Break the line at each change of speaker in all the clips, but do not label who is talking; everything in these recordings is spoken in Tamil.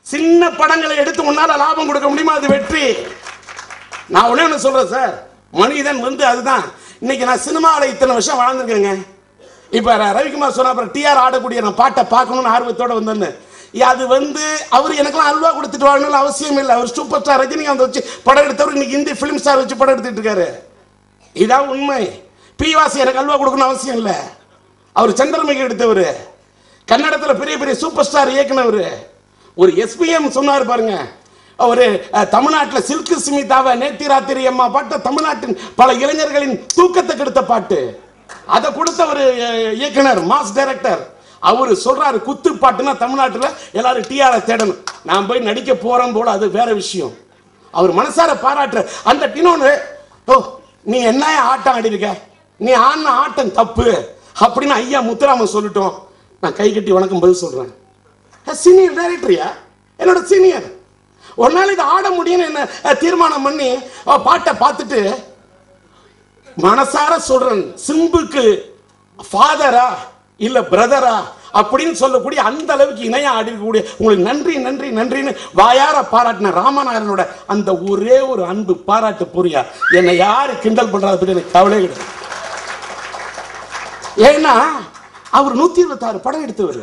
சின்ன படங்களை எடுத்து உன்னால லாபம் கொடுக்க முடியுமா? அது வெற்றி. நான் ஒண்ணு சொல்றேன் சார், மனிதன் வந்து அதுதான். இன்னைக்கு நான் சினிமாவில் இத்தனை வருஷம் வாழ்ந்துருக்கேங்க. இப்ப ரவிக்குமார் சொன்ன அப்புறம் டிஆர் ஆடக்கூடிய நான் பாட்டை பார்க்கணும்னு ஆர்வத்தோட வந்தேன்னு. அது வந்து அவர் எனக்குலாம் அல்வா கொடுத்துட்டு வாழணும்னு அவசியம் இல்லை. அவர் சூப்பர் ஸ்டார் ரஜினிகாந்த் வச்சு படம் எடுத்தவர் இன்னைக்கு இந்தி பிலிம் ஸ்டார் வச்சு படம் எடுத்துட்டு இருக்காரு. இதான் உண்மை. பிவாசி எனக்கு அல்வா கொடுக்கணும் அவசியம் இல்லை. அவர் சந்திரமுகி எடுத்தவர், கன்னடத்தில் பெரிய பெரிய சூப்பர் ஸ்டார் இயக்குனவர். ஒரு எஸ்பிஎம் சொன்னார் பாருங்க, ஒரு தமிழ்நாட்டில் சில்கு ஸ்மிதாவை நேத்தி ராத்திரி அம்மா பாட்டு தமிழ்நாட்டின் பல இளைஞர்களின் தூக்கத்தை கெடுத்த பாட்டு. அதை கொடுத்த ஒரு இயக்குனர், மாஸ் டைரக்டர், அவரு சொல்றாரு குத்து பாட்டுன்னா தமிழ்நாட்டில் எல்லாரும் டிஆரை தேடணும். நான் போய் நடிக்க போறேன் போல, அது வேற விஷயம். அவர் மனசார பாராட்டுற அந்த இன்னொன்று, ஓ நீ என்ன ஆட்டம் ஆடி இருக்க, நீ ஆடின ஆட்டம் தப்பு அப்படின்னு ஐயா முத்துராமன் சொல்லட்டும், நான் கை கட்டி வணக்கம் பதில் சொல்றேன். சீனியர் டைரக்டரியா, என்னோட சீனியர். ஒரு நாள் இதை ஆட முடியும்னு என்ன தீர்மானம் பண்ணி பாட்டை பார்த்துட்டு மனசார சொல்றேன், சிம்புக்கு ஃபாதரா இல்ல பிரதரா அப்படின்னு சொல்லக்கூடிய அந்த அளவுக்கு இணையா ஆடிக்கூடிய உங்களுக்கு நன்றி நன்றி நன்றின்னு வாயார பாராட்டின ராமநாதனோட அந்த ஒரே ஒரு அன்பு பாராட்டு புரியா என்னை யாரு கிண்டல் பண்றதை பற்றி எனக்கு கவலை கிடையாது. ஏன்னா அவர் 126 படம் எடுத்தவர்.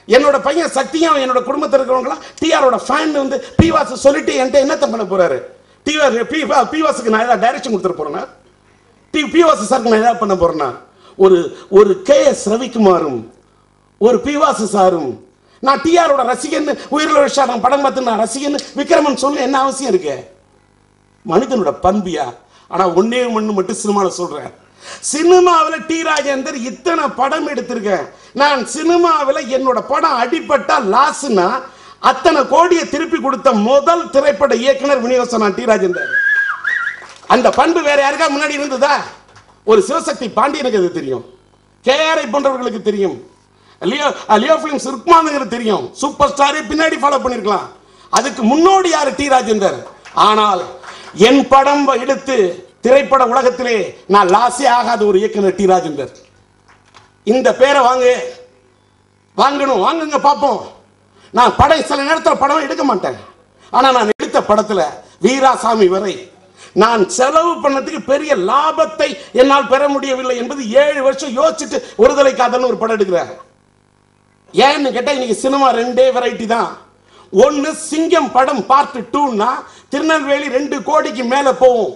என்னோட பையன் சக்தியும் என்னோட குடும்பத்தில் இருக்கிறவங்களாம் டிஆரோட ஃபேன் வந்து பிவாஸ் சொல்லிட்டு என்கிட்ட என்னத்த பண்ண போறாரு, பிவாஸுக்கு நான் ஏதாவது டைரக்ஷன் கொடுத்துட போறேன்னா, பிவாஸ் சாருக்கு நான் ஏதாவது பண்ண போறேன்னா, ஒரு கேஎஸ் ரவிக்குமாரும் ஒரு பிவாஸ் சாரும் நான் டிஆரோட ரசிகன் உயிரில் விஷயம் படம் பார்த்து நான் ரசிகன் விக்ரமன் சொல்ல என்ன அவசியம் இருக்கு? மனிதனோட பண்பியா. ஆனா ஒன்னே ஒண்ணு மட்டும் சினிமாவில் சொல்றேன், சினிமாவில் டி ராஜேந்தர் இத்தனை படம் எடுத்திருக்கேன். நான் சினிமாவில் என்னோட படம் அடிபட்டா லாஸ்னா அத்தனை கோடியை திருப்பி கொடுத்த முதல் திரைப்பட இயக்குனர் விநியோகம் நான் டி ராஜேந்தர். அந்த பண்பு வேற யாருக்கா முன்னாடி இருந்ததா? ஒரு சிவசக்தி பாண்டியனுக்கு அது தெரியும், கேஆர்ஐ போன்றவர்களுக்கு தெரியும், லியோ பிலிம்ஸ் ருக்மானுக்கு தெரியும். சூப்பர் ஸ்டாரே பின்னாடி ஃபாலோ பண்ணிருக்கலாம். அதுக்கு முன்னோடி யாரு? டி ராஜேந்தர். ஆனால் என் படம் எடுத்து திரைப்பட உலகத்திலே நான் லாஸே ஆகாத ஒரு இயக்குனர் டி ராஜேந்தர். இந்த பேரை வாங்கணும், வாங்குங்க பார்ப்போம். நான் படம் சில நேரத்தில் படம் எடுக்க மாட்டேன். ஆனா நான் எடுத்த படத்துல வீராசாமி வரை நான் செலவு பண்ணதுக்கு பெரிய லாபத்தை என்னால் பெற முடியவில்லை என்பது 7 வருஷம் யோசிச்சுட்டு ஒருதலை காதல்னு ஒரு படம் எடுக்கிறேன். ஏன்னு கேட்டா இன்னைக்கு சினிமா 2 வெரைட்டி தான். ஒன்னு சிங்கம் படம் பார்ட் 2னா திருநெல்வேலி 2 கோடிக்கு மேல போகும்.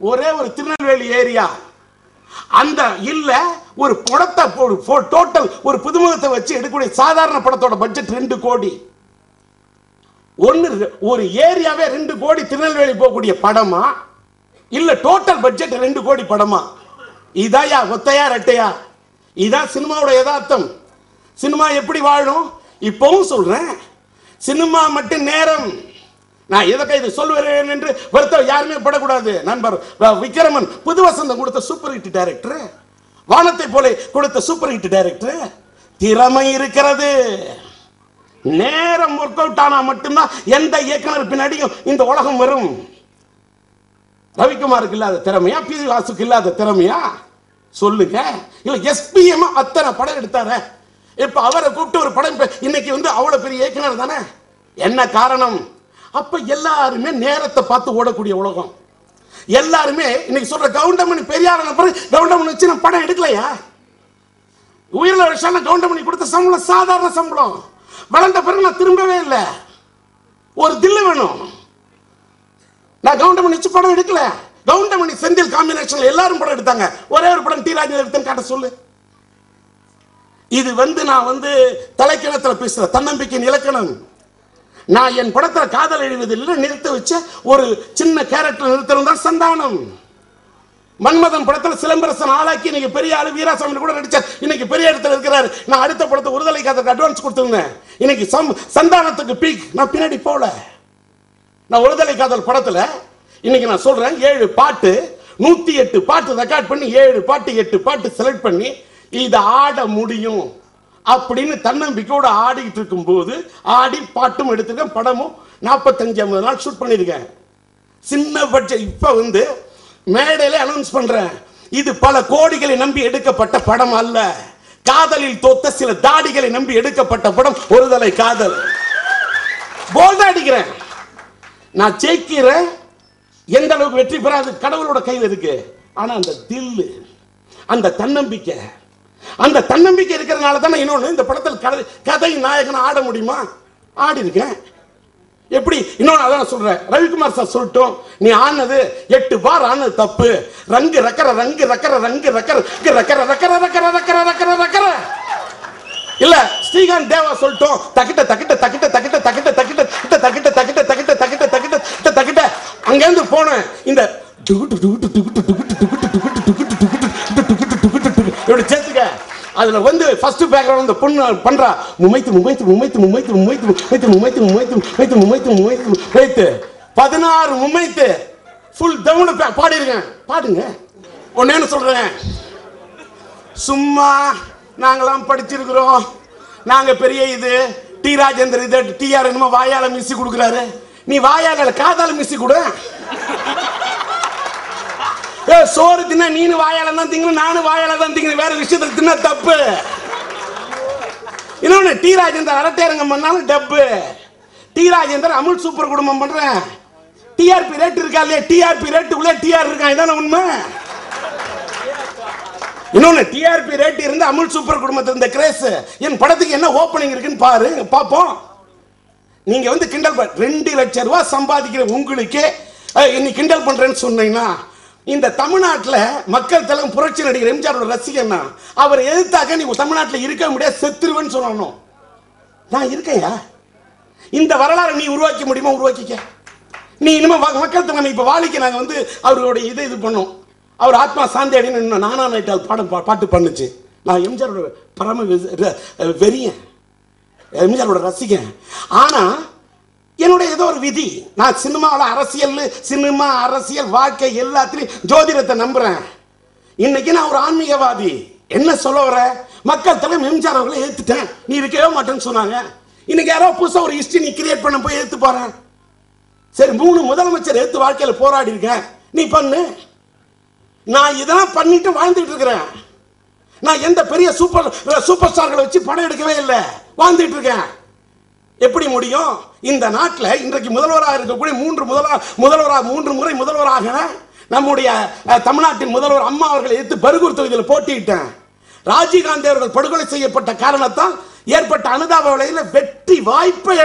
ஒரே ஒரு திருநெல்வேலி ஏரியா. அந்த இல்ல ஒரு படத்தை டோட்டல் ஒரு புதுமுகத்தை வச்சு எடுக்கக்கூடிய சாதாரண படத்தோட பட்ஜெட் 2 கோடி. ஒரு ஏரியாவே 2 கோடி திருநெல்வேலி போகக்கூடிய படமா இல்ல டோட்டல் பட்ஜெட் 2 கோடி படமா? இதாயா ஒத்தையா ரெட்டையா? இதான் சினிமாவோட யதார்த்தம். சினிமா எப்படி வாழும்? இப்பவும் சொல்றேன், சினிமா மட்டும் நேரம். நான் எதற்காக இது சொல்லுவேன் என்று வருத்தம் யாருமே படக்கூடாது. நண்பர் விக்ரமன் புது வசந்தம் கொடுத்த சூப்பர் ஹிட் டைரக்டர், வானத்தை போல கொடுத்த சூப்பர் ஹிட் டைரக்டர். திறமை இருக்கிறது, நேரம் ஒர்க் அவுட் ஆனா மட்டும்தான் எந்த இயக்குனர் பின்னாடியும் இந்த உலகம் வரும். ரவிக்குமாருக்கு இல்லாத திறமையா, பிவாசுக்கு இல்லாத திறமையா சொல்லுங்க. இல்ல எஸ்பிஎம் அத்தனை படம் எடுத்தார, இப்ப அவரை கூப்பிட்டு ஒரு படம் இன்னைக்கு வந்து அவ்வளவு பெரிய இயக்குனர் தானே. என்ன காரணம்? அப்ப எல்லாருமே நேரத்தை பார்த்து ஓடக்கூடிய உலகம். எல்லாருமே இன்னைக்கு சொல்ற கவுண்டமணி பெரியார் கவுண்டமணி வச்சு நான் படம் எடுக்கலையா? உயிரில விஷயம் கவுண்டமணி கொடுத்த சம்பளம் சாதாரண சம்பளம். வளர்ந்த பிறகு நான் திரும்பவே இல்லை. ஒரு தில்லு வேணும். நான் கவுண்டமணி வச்சு படம் எடுக்கல. கவுண்டமணி செந்தில் காம்பினேஷன்ல எல்லாரும் படம் எடுத்தாங்க. ஒரே ஒரு படம் டி ராஜேந்தர் எடுத்தேன்னு காட்ட சொல்லு. இது வந்து நான் வந்து தலைக்கிணத்துல பேசுற தன்னம்பிக்கையின் இலக்கணம். நான் என் படத்துல காதல் எழுவதில்லை நிறுத்த வச்ச ஒரு சின்ன கேரக்டர் நிறுத்திருந்தா சந்தானம். மன்மதன் படத்துல சிலம்பரசன் ஆளாக்கி இன்னைக்கு பெரிய ஆளு வீராசாமி கூட நடிச்சார். இன்னைக்கு பெரிய இடத்துல இருக்கிறாரு. நான் அடுத்த படத்தை ஒருதலை காதலுக்கு அட்வான்ஸ் கொடுத்திருந்தேன். இன்னைக்கு சந்தானத்துக்கு பீக் நான் பின்னாடி போல. நான் ஒருதலை காதல் படத்துல இன்னைக்கு நான் சொல்றேன் 7 பாட்டு 108 பாட்டு ரெக்கார்ட் பண்ணி 7 பாட்டு 8 பாட்டு செலக்ட் பண்ணி இதை ஆட முடியும் அப்படின்னு தன்னம்பிக்கையோட ஆடிட்டு இருக்கும் போது ஆடி பாட்டும் எடுத்திருக்கேன். படமும் 45-50 நாள் ஷூட் பண்ணிருக்கேன். சின்ன பட்ஜெட். இப்ப வந்து மேடையில அனௌன்ஸ் பண்றேன், இது பல கோடிகளை நம்பி எடுக்கப்பட்ட படம் அல்ல. காதலில் தோத்த சில தாடிகளை நம்பி எடுக்கப்பட்ட படம் ஒருதலை காதல். போல்டா அடிக்கிறேன். நான் ஜெயிக்கிறேன். எந்த அளவுக்கு வெற்றி பெறாது கடவுளோட கையில் இருக்கு. ஆனா அந்த தில்லு, அந்த தன்னம்பிக்கை, அந்த தன்னம்பிக்கை இருக்கிறதுனால தான் இன்னொன்று இந்த படத்தில் கதை நாயகன் ஆட முடியுமா? ஆடி இருக்கேன். எப்படி இன்னொன்று அதான் சொல்றேன். ரவிக்குமார் சார் சொல்லட்டும், நீ ஆனது 8 பார் ஆனது தப்பு. ரங்கு ரக்கர ரங்கு ரக்கர ரங்கு ரக்கர ரக்கர ரக்கர ரக்கர ரக்கர ரக்கர ரக்கர இல்ல ஸ்ரீகாந்த் தேவா சொல்லட்டும், தக்கிட்ட தக்கிட்ட தக்கிட்ட தக்கிட்ட தக்கிட்ட தக்கிட்ட தக்கிட்ட தக்கிட்ட தக்கிட்ட தக்கிட்ட தக்கிட்ட தக்கிட்ட அங்கேருந்து போனேன். இந்த இப்படி சேர்த்துக்க. அதுல வந்து ஃபர்ஸ்ட் பேக்ரவுண்ட் இந்த பொண்ணு பண்றா முமைத்து முமைத்து முமைத்து முமைத்து முமைத்து முமைத்து முமைத்து முமைத்து முமைத்து முமைத்து முமைத்து முமைத்து 16 முமைத்து ஃபுல் டவுன் பாடிருக்கேன். பாடுங்க. ஒன்னேன்னு சொல்றேன், சும்மா நாங்களாம் படிச்சிருக்கிறோம், நாங்க பெரிய இது டி ராஜேந்தர் இது டிஆர் என்னமோ வாயால மிஸ்ஸி கொடுக்குறாரு, நீ வாயால காதால மிஸ்ஸி கொடு. சோறு தின்னா நீனு வாயால தான் திங்கணும், நானும் வாயால தான் திங்கணும், வேற விஷயத்துல தின்னா தப்பு. இன்னொன்னு டி ராஜேந்தர் அரட்டேரங்கம் பண்ணாலும் டப்பு. டி ராஜேந்தர் அமுல் சூப்பர் குடும்பம் பண்றேன். டிஆர்பி ரேட் இருக்கா இல்லையா? டிஆர்பி ரேட்டுக்குள்ள டிஆர் இருக்கான், இதான உண்மை. இன்னொன்னு டிஆர்பி ரேட் இருந்து அமுல் சூப்பர் குடும்பத்தில் இந்த கிரேஸ் என் படத்துக்கு என்ன ஓப்பனிங் இருக்குன்னு பாரு பாப்போம். நீங்க வந்து கிண்டல் 2 லட்சம் ரூபாய் சம்பாதிக்கிற உங்களுக்கு இன்னைக்கு கிண்டல் பண்றேன்னு சொன்னீங்கன்னா, இந்த தமிழ்நாட்டில் மக்கள் தலைவர் புரட்சி நடிகர் எம்ஜிஆரோட ரசிகன்னா அவர் எதிர்த்தாக்க நீ தமிழ்நாட்டில் இருக்க முடியாது, செத்துருவேன்னு சொல்லணும். நான் இருக்கேயா? இந்த வரலாறு நீ உருவாக்க முடியுமா? உருவாக்கிக்க. நீ இனிமே மக்கள் தலைவர் இப்ப வாழிக்க நாங்க வந்து அவர்களுடைய இது பண்ணோம். அவர் ஆத்மா சாந்தி அடைன்னு நானா நைட்டால் பாட்டு பண்ணுச்சு. நான் எம்ஜிஆரோட பரம வெறியன், எம்ஜிஆரோட ரசிகன். ஆனா என்னுடைய ஏதோ ஒரு விதி, நான் சினிமாவில் அரசியல், சினிமா அரசியல் வாழ்க்கை எல்லாத்திலையும் ஜோதிடத்தை நம்புறேன். இன்னைக்கு நான் ஒரு ஆன்மீகவாதி. என்ன சொல்ல வர? மக்கள் தலைவர் எம்ஜிஆர் அவர்களை ஏத்துட்டேன், நீ இருக்கவே மாட்டேன்னு சொன்னாங்க. இன்னைக்கு யாரோ புதுசா ஒரு ஹிஸ்டரி நீ கிரியேட் பண்ண போய் ஏத்து போறேன். சரி, 3 முதலமைச்சர் ஏத்து வாழ்க்கையில போராடி இருக்கேன், நீ பண்ணு. நான் இதெல்லாம் பண்ணிட்டு வாழ்ந்துட்டு இருக்கிறேன். நான் எந்த பெரிய சூப்பர் ஸ்டார்களை வச்சு படம் எடுக்கவே இல்லை, வாழ்ந்துட்டு இருக்கேன். எப்படி முடியும்? இந்த நாட்டில் இன்றைக்கு முதல்வராக இருக்கக்கூடிய 3 முறை முதல்வராக நம்முடைய தமிழ்நாட்டின் முதல்வர் அம்மா அவர்களை எதிர்த்து பர்கூர் தொகுதியில் போட்டியிட்டேன். ராஜீவ்காந்தி அவர்கள் படுகொலை செய்யப்பட்ட காரணத்தால் ஏற்பட்ட அனுதாப விலையில் வெற்றி வாய்ப்பை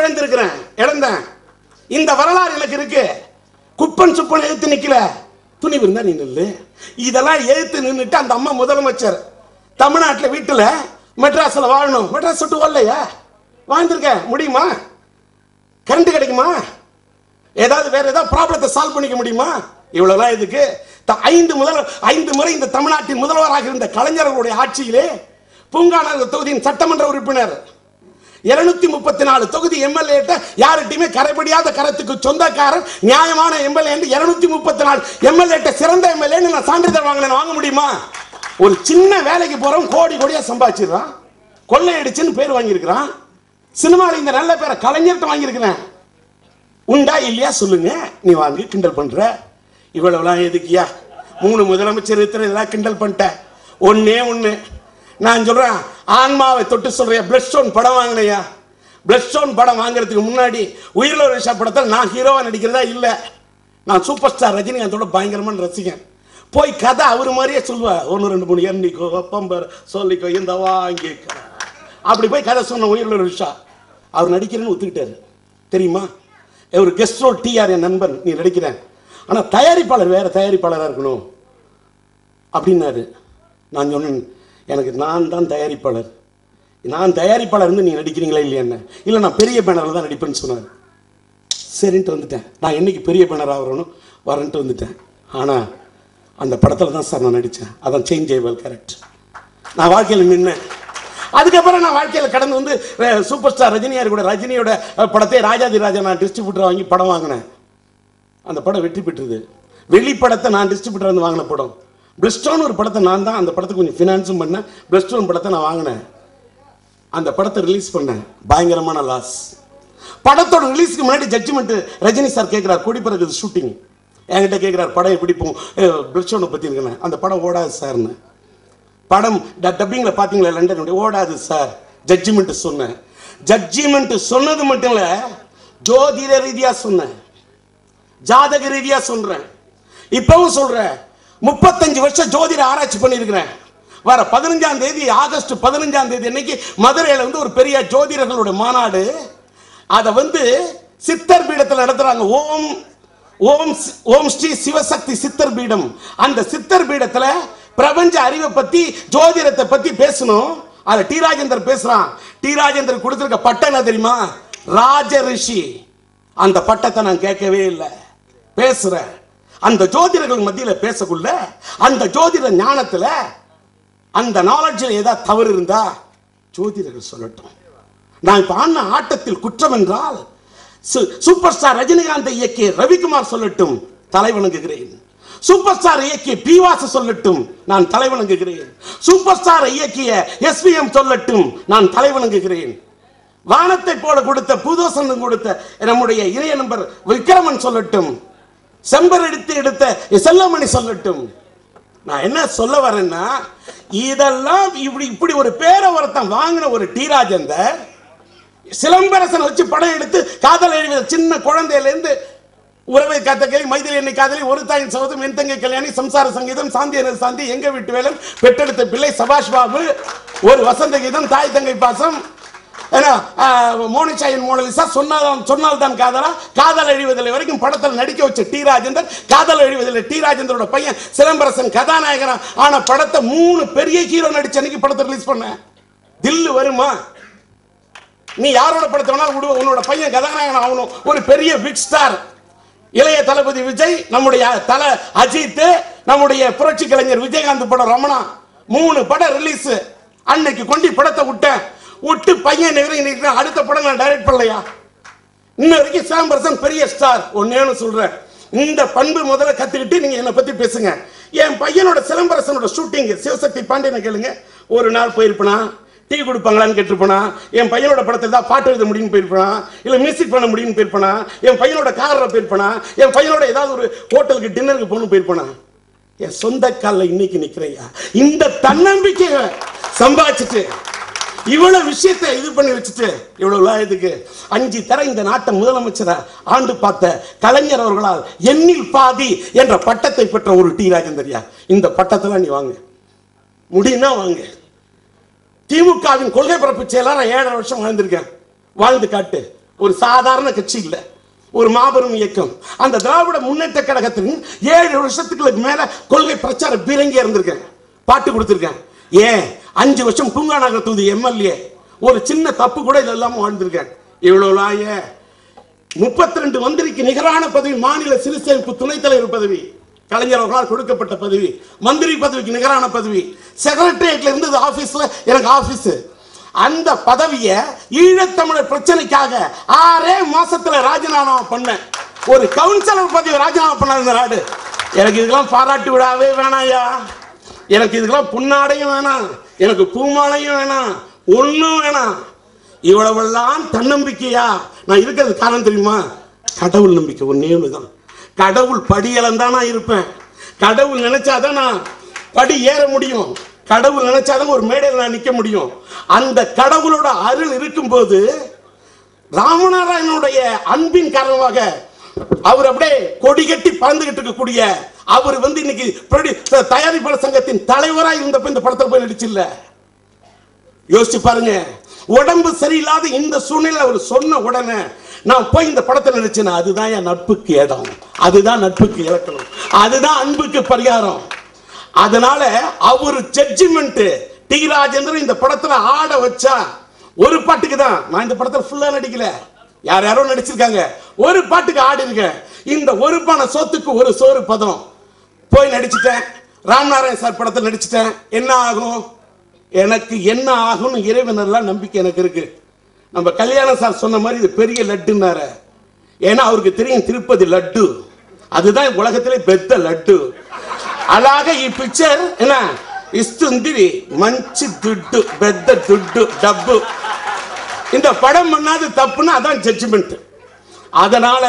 இழந்தேன். இந்த வரலாறு எனக்கு இருக்கு. குப்பன் சுப்பன் எதிர்த்து நிக்கல, துணிவு இருந்தா நீ நில்லு. இதெல்லாம் எதிர்த்து நின்றுட்டு அந்த அம்மா முதலமைச்சர் தமிழ்நாட்டில் வீட்டில் மெட்ராஸில் வாழணும். மெட்ராஸ் விட்டு வரலையா? வாழ்ந்திருக்க முடியுமா? கரண்ட் கிடைக்குமா? ஏதாவது வேற ஏதாவது ப்ராப்ளத்தை சால்வ் பண்ணிக்க முடியுமா? இவ்வளவுதான் இதுக்கு 5 முறை இந்த தமிழ்நாட்டின் முதல்வராக இருந்த கலைஞர்களுடைய ஆட்சியிலே பூங்காநகர் தொகுதியின் சட்டமன்ற உறுப்பினர் 234 தொகுதி எம்எல்ஏ யார்கிட்டயுமே கரைபடியாத கரத்துக்கு சொந்தக்காரர் நியாயமான எம்எல்ஏ 234 எம்எல்ஏ சிறந்த எம்எல்ஏ நான் சான்றிதழ் வாங்க முடியுமா? ஒரு சின்ன வேலைக்கு போறவன் கோடி கோடியா சம்பாதிச்சிடறான், கொள்ளையடிச்சுன்னு பேர் வாங்கியிருக்கிறான். சினிமாவில் இந்த நல்ல பேரை கலைஞர்கிட்ட வாங்கியிருக்கிறேன். உண்டா இல்லையா சொல்லுங்க. நீ வாங்கி கிண்டல் பண்ற. இவ்வளவுலாம் எதுக்கியா? 3 முதலமைச்சர் இதெல்லாம் கிண்டல் பண்ணிட்ட. ஒண்ணு நான் சொல்றேன், ஆன்மாவை தொட்டு சொல்றேன். பிளட் ஸ்டோன் படம் வாங்கினையா? பிளட் ஸ்டோன் படம் வாங்குறதுக்கு முன்னாடி உயிரில் ஒரு விஷய படத்தில் நான் ஹீரோவா நடிக்கிறதா இல்லை. நான் சூப்பர் ஸ்டார் ரஜினிகாந்தோட பயங்கரமான ரசிகன். போய் கதை அவர் மாதிரியே சொல்லுவேன். 1 2 3 எண்ணிக்கோ பம்பர் சொல்லிக்கோ இந்த வாங்கி அப்படி போய் கதை சொன்ன உயிரில் ஒரு விஷயம். அவர் நடிக்கிறேன்னு ஒத்துக்கிட்டாரு தெரியுமா? ஒரு கெஸ்ட் ரோல் டிஆர் என் நண்பன், நீ நடிக்கிறேன், ஆனால் தயாரிப்பாளர் வேற தயாரிப்பாளராக இருக்கணும் அப்படின்னாரு. நான் சொன்னேன், எனக்கு நான் தான் தயாரிப்பாளர், நான் தயாரிப்பாளர் இருந்து நீ நடிக்கிறீங்களா இல்லையா? என்ன இல்லை, நான் பெரிய பேனரில் தான் நடிப்பேன்னு சொன்னார். சரின்ட்டு வந்துட்டேன். நான் என்னைக்கு பெரிய பேனர் ஆகிறோன்னு வரன்ட்டு வந்துட்டேன். ஆனால் அந்த படத்தில் தான் சார் நான் நடித்தேன். அதான் சேஞ்ச் ஐவல் கரெக்ட். நான் வாழ்க்கையில் நின்னேன். அதுக்கப்புறம் நான் வாழ்க்கையில் கடந்து வந்து சூப்பர் ஸ்டார் ரஜினியார் கூட ரஜினியோட படத்தை ராஜாதி ராஜா நான் டிஸ்ட்ரிபியூட்டர் வாங்கி படம் வாங்கினேன். அந்த படம் வெற்றி பெற்றது. வெள்ளி படத்தை நான் டிஸ்ட்ரிபியூட்டர் வந்து வாங்கின படம். பிளஸ்டோன் ஒரு படத்தை நான் தான் அந்த படத்துக்கு கொஞ்சம் ஃபினான்ஸும் பண்ணேன். பிளஸ்டோன் படத்தை நான் வாங்கினேன். அந்த படத்தை ரிலீஸ் பண்ணேன். பயங்கரமான லாஸ். படத்தோட ரிலீஸ்க்கு முன்னாடி ஜட்ஜ்மெண்ட் ரஜினி சார் கேட்குறார், கொடி பிறகு ஷூட்டிங் என்கிட்ட கேட்குறார், படம் எப்படி போகும் பிளஸ்டோனை பற்றி இருக்கேன். அந்த படம் ஓடாது சார்னு. படம் டப்பிங்கில் பார்த்தீங்களா லண்டன் ஓடாது சார். ஜட்ஜ்மெண்ட் சொன்னேன். ஜட்ஜ்மெண்ட் சொன்னது மட்டும் இல்லை, ஜோதிட ரீதியா சொன்னேன், ஜாதக ரீதியா சொல்றேன், இப்பவும் சொல்றேன். 35 வருஷம் ஜோதிட ஆராய்ச்சி பண்ணியிருக்கிறேன். வர 15ஆம் தேதி, ஆகஸ்ட் 15ஆம் தேதி அன்னைக்கு மதுரையில் வந்து ஒரு பெரிய ஜோதிடர்களோட மாநாடு. அதை வந்து சித்தர் பீடத்தில் நடத்துறாங்க. ஓம் ஸ்ரீ சிவசக்தி சித்தர் பீடம். அந்த சித்தர் பீடத்தில் பிரபஞ்ச அறிவை பத்தி, ஜோதிடத்தை பத்தி பேசணும். அதை டி ராஜேந்தர் பேசுறான். டி ராஜேந்தர் கொடுத்திருக்க பட்டம் என்ன தெரியுமா? ராஜ ரிஷி. அந்த பட்டத்தை நான் கேட்கவே இல்லை. பேசுறேன். அந்த ஜோதிடர்கள் மத்தியில் பேசக்குள்ள அந்த ஜோதிட ஞானத்தில், அந்த நாலேஜில் ஏதாவது தவறு இருந்தா ஜோதிடர்கள் சொல்லட்டும். நான் இப்ப ஆன ஆட்டத்தில் குற்றம் என்றால் சூப்பர் ஸ்டார் ரஜினிகாந்தை இயக்கிய ரவிக்குமார் சொல்லட்டும், தலைவணங்குகிறேன். சூப்பர் ஸ்டார் இயக்கிய பி.வாசு சொல்லட்டும், நான் தலைவணங்குகிறேன். சூப்பர் ஸ்டார் இயக்கிய எஸ்.வி.எம் சொல்லட்டும், நான் தலைவணங்குகிறேன். வானத்தை போல கொடுத்த புதோசனம் கொடுத்த நம்முடைய இளைய நண்பர் விக்ரமன் சொல்லட்டும், செம்பர் எடுத்த செல்லமணி சொல்லட்டும். நான் என்ன சொல்ல வரேன்னா, இதெல்லாம் இப்படி ஒரு பேரை ஒருத்தன் வாங்கின ஒரு டி ராஜேந்தர் சிலம்பரசன் வச்சு படம் எடுத்து காதல் எழுதிய சின்ன குழந்தையிலேருந்து உறவை காத்தகை, மைதிலி என்னை காதலி, ஒரு தாயின் சகோதரம், என் தங்கை கல்யாணி, சம்சார சங்கீதம், சாந்தி என சாந்தி, எங்க வீட்டு வேலன், பெற்றெடுத்த பிள்ளை, சபாஷ் பாபு, ஒரு வசந்த கீதம், தாய் தங்கை பாசம், மோனிஷாயின் மோனலிசா, சொன்னால் தான் காதலா, காதல் எழுவதில்லை வரைக்கும் படத்தில் நடிக்க வச்ச டி ராஜேந்தர், காதல் எழுவதில்லை டி ராஜேந்தரோட பையன் சிலம்பரசன் கதாநாயகனா ஆன படத்தை 3 பெரிய ஹீரோ நடிச்ச அன்னைக்கு படத்தை ரிலீஸ் பண்ண. தில்லு வருமா? நீ யாரோட படத்தை வேணாலும் விடுவ, உன்னோட பையன் கதாநாயகன் ஆகணும். ஒரு பெரிய பிக் ஸ்டார் இளைய தளபதி விஜய், நம்முடைய தல அஜித், நம்முடைய புரட்சி கலைஞர் விஜயகாந்த் படம் ரமணா, 3 படம் ரிலீஸ். அன்னைக்கு கொண்டு படத்தை விட்டு பையன் அடுத்த படம் நான் டைரக்ட் பண்ணலையா? இன்ன வரைக்கும் சிலம்பரசன் பெரிய ஸ்டார். ஒன்னேன்னு சொல்றேன், இந்த பண்பு முதல்ல கத்துக்கிட்டு நீங்க என்ன பத்தி பேசுங்க. என் பையனோட சிலம்பரசனோட ஷூட்டிங் சிவசக்தி பாண்டியனை கேளுங்க. ஒரு நாள் போயிருப்பனா, டீ கொடுப்பாங்களான்னு கேட்டிருப்பனா, என் பையனோட படத்தில் தான் பாட்டு எழுத முடியும்னு போயிருப்பனா, இல்லை மியூசிக் பண்ண முடியும்னு போயிருப்பனா, என் பையனோட காரில் போயிருப்பனா, என் பையனோட ஏதாவது ஒரு ஹோட்டலுக்கு டின்னருக்கு போகணும் போயிருப்பனா. என் சொந்த காலில் இன்னைக்கு நிற்கிறையா. இந்த தன்னம்பிக்கையை சம்பாதிச்சுட்டு இவ்வளவு விஷயத்தை இது பண்ணி வச்சுட்டு இவ்வளவு இதுக்கு 5 தர இந்த நாட்டை முதலமைச்சரை ஆண்டு பார்த்த கலைஞர் அவர்களால் எண்ணில் பாதி என்ற பட்டத்தை பெற்ற ஒரு டி ராஜேந்தரியா. இந்த பட்டத்தெல்லாம் நீ வாங்க முடியும்னா வாங்க. திமுகவின் கொள்கை பரப்பு செயலாளர் 7.5 வருஷம் வாழ்ந்திருக்கேன். வாழ்ந்து காட்டு. ஒரு சாதாரண கட்சி இல்லை, ஒரு மாபெரும் இயக்கம். அந்த திராவிட முன்னேற்ற கழகத்தின் 7 வருஷத்துக்கு மேல கொள்கை பிரச்சார பீரங்கியா இருந்திருக்கேன். பாட்டு கொடுத்திருக்கேன். ஏன் 5 வருஷம் பூங்கா நகர் தொகுதி எம்எல்ஏ. ஒரு சின்ன தப்பு கூட இல்லாம வாழ்ந்திருக்கேன். இவ்வளவு 32 மந்திரிக்கு நிகரான பதவி, மாநில சிறு சேமிப்பு துணைத் தலைவர் பதவி, கலைஞர் அவர்களால் கொடுக்கப்பட்ட பதவி, மந்திரி பதவிக்கு நிகரான பதவி, செக்ரட்டரியேட்ல இருந்தது ஆபீஸ்ல எனக்கு ஆபீஸ். அந்த பதவியை ஈழத்தமிழர் பிரச்சனைக்காக 6 மாசத்துல ராஜினாமா பண்ண ஒரு கவுன்சிலர் பதவி ராஜினாமா பண்ண இந்த நாடு. எனக்கு இதுக்கெல்லாம் பாராட்டு விடாவே வேணாயா. எனக்கு இதுக்கெல்லாம் புன்னாடையும் வேணாம், எனக்கு பூமாலையும் வேணாம், ஒன்னும் வேணாம். இவ்வளவெல்லாம் தன்னம்பிக்கையா நான் இருக்கிறது காரணம் தெரியுமா? கடவுள் நம்பிக்கை ஒன்னே தான். கடவுள் படியலந்தான் நான் இருப்பேன். கடவுள் நினைச்சாதான் நான் படி ஏற முடியும். கடவுள் நினைச்சாதான் ஒரு மேடையில் நான் நிற்க முடியும். அந்த கடவுளோட அருள் இருக்கும்போது ராமநாராயணனுடைய அன்பின் காரணமாக அவர் அப்படியே கொடி கட்டி பறந்துகிட்டு இருக்கக்கூடிய அவர் இன்னைக்கு தயாரிப்பாளர் சங்கத்தின் தலைவராக இருந்தப்ப இந்த படத்தில் போய் நடிச்சில்ல. யோசிச்சு பாருங்க. உடம்பு சரியில்லாத இந்த சூழ்நிலை அவர் சொன்ன உடனே நான் போய் இந்த படத்தை நடிச்சேன். அதுதான் என் நட்புக்கு இடம், அதுதான் நட்புக்கு இலக்கணம், அதுதான் அன்புக்கு பரிகாரம். அதனால அவர் ஜட்ஜ்மெண்ட் டி ராஜேந்திரன் இந்த படத்துல ஆட வச்சா ஒரு பாட்டுக்கு தான். நான் இந்த படத்துல ஃபுல்லா நடிக்கல, யாரோ நடிச்சிருக்காங்க. ஒரு பாட்டுக்கு ஆடி இருக்கேன். இந்த ஒரு பானை சோத்துக்கு ஒரு சோறு பதம் போய் நடிச்சுட்டேன். ராமநாராயண் சார் படத்தில் நடிச்சுட்டேன். என்ன ஆகும், எனக்கு என்ன ஆகும்னு இறைவன் எல்லாம் நம்பிக்கை எனக்கு இருக்கு. நம்ம கல்யாணம் சார் சொன்ன மாதிரி இது பெரிய லட்டுன்னாரு. ஏன்னா அவருக்கு தெரியும் திருப்பதி லட்டு அதுதான் உலகத்திலே பெத்த லட்டு. అలాగే ఈ పిక్చర్ என்ன ఇస్తుంది మంచి దుడ్డు పెద్ద దుడ్డు డబ్బు. இந்த படம் பண்ணாது தப்புன்னா அதான் ஜட்ஜ்மெண்ட். அதனால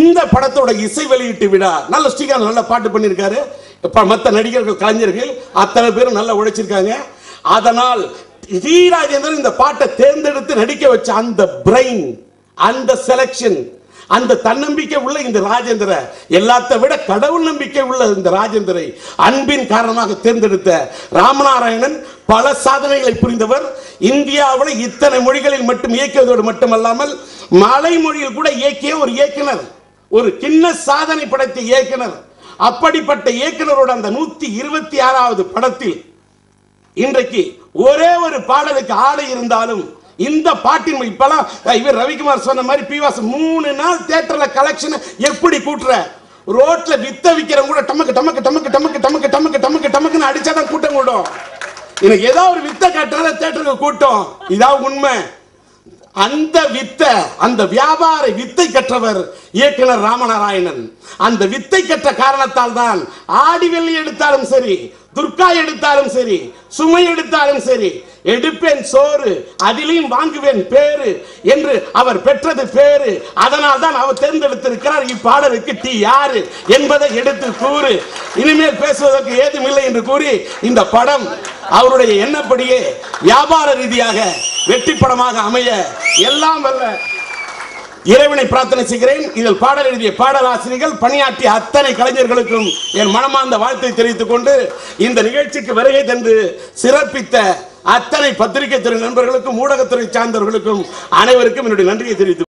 இந்த படத்தோட இசை வெளியீட்டு விழா நல்ல ஸ்ரீகாந்த் நல்ல பாட்டு பண்ணியிருக்காரு. மற்ற நடிகர்கள் கலைஞர்கள் அத்தனை பேரும் நல்லா உழைச்சிருக்காங்க. அதனால் டி ராஜேந்திரன் இந்த பாட்டை தேர்ந்தெடுத்து நடிக்க வச்ச அந்த பிரெயின், அந்த செலக்ஷன், அந்த தன்னம்பிக்கை உள்ள இந்த ராஜேந்திர, எல்லாத்தை விட கடவுள் நம்பிக்கை உள்ள இந்த ராஜேந்திரை அன்பின் காரணமாக தேர்ந்தெடுத்த ராமநாராயணன் பல சாதனைகளை புரிந்தவர். இந்தியாவில் இத்தனை மொழிகளில் மட்டும் இயக்கியதோடு மட்டுமல்லாமல் மலை மொழியில் கூட இயக்கிய ஒரு இயக்குனர், ஒரு கிண்ண சாதனை படைத்த இயக்குனர். அப்படிப்பட்ட இயக்குனரோட அந்த 126வது படத்தில் இன்றைக்கு ஒரே ஒரு பாடலுக்கு ஆடை இருந்தாலும் இந்த பாட்டின் இப்பெல்லாம் இவர் ரவிக்குமார் சொன்ன மாதிரி பீவாஸ் 3 நாள் தியேட்டர்ல கலெக்ஷன் எப்படி கூட்டுற, ரோட்ல வித்த விக்கிறவங்க கூட டமக்கு டமக்கு டமக்கு டமக்கு டமக்கு டமக்கு டமக்கு டமக்குன்னு அடிச்சாதான் கூட்டம் கூடும். எனக்கு ஏதாவது ஒரு வித்த காட்டுறத தியேட்டருக்கு கூட்டம், இதான் உண்மை. அந்த வித்த, அந்த வியாபார வித்தை கற்றவர் இயக்குனர் ராமநாராயணன். அந்த வித்தை கற்ற காரணத்தால் தான் ஆடிவெள்ளி எடுத்தாலும் சரி, துர்கா எடுத்தாலும் சரி, சுமை எடுத்தாலும் சரி, எடுப்பேன் சோறு அதிலையும் வாங்குவேன் பேரு என்று அவர் பெற்றது பேரு. அதனால் தான் அவர் தேர்ந்தெடுத்திருக்கிறார் இப்பாடலுக்கு டி யாரு என்பதை எடுத்து கூறு. இனிமேல் பேசுவதற்கு ஏதுமில்லை என்று கூறி இந்த படம் அவருடைய எண்ணப்படியே வியாபார ரீதியாக வெற்றி படமாக அமைய எல்லாம் வல்ல இறைவனை பிரார்த்தனை செய்கிறேன். இதில் பாடல் எழுதிய பாடலாசிரியர்கள், பணியாற்றிய அத்தனை கலைஞர்களுக்கும் என் மனமார்ந்த வாழ்த்தை தெரிவித்துக் கொண்டு இந்த நிகழ்ச்சிக்கு வருகை தந்து சிறப்பித்த அத்தனை பத்திரிகை துறை நண்பர்களுக்கும் ஊடகத்துறை சார்ந்தவர்களுக்கும் அனைவருக்கும் என்னுடைய நன்றியை தெரிவித்துக்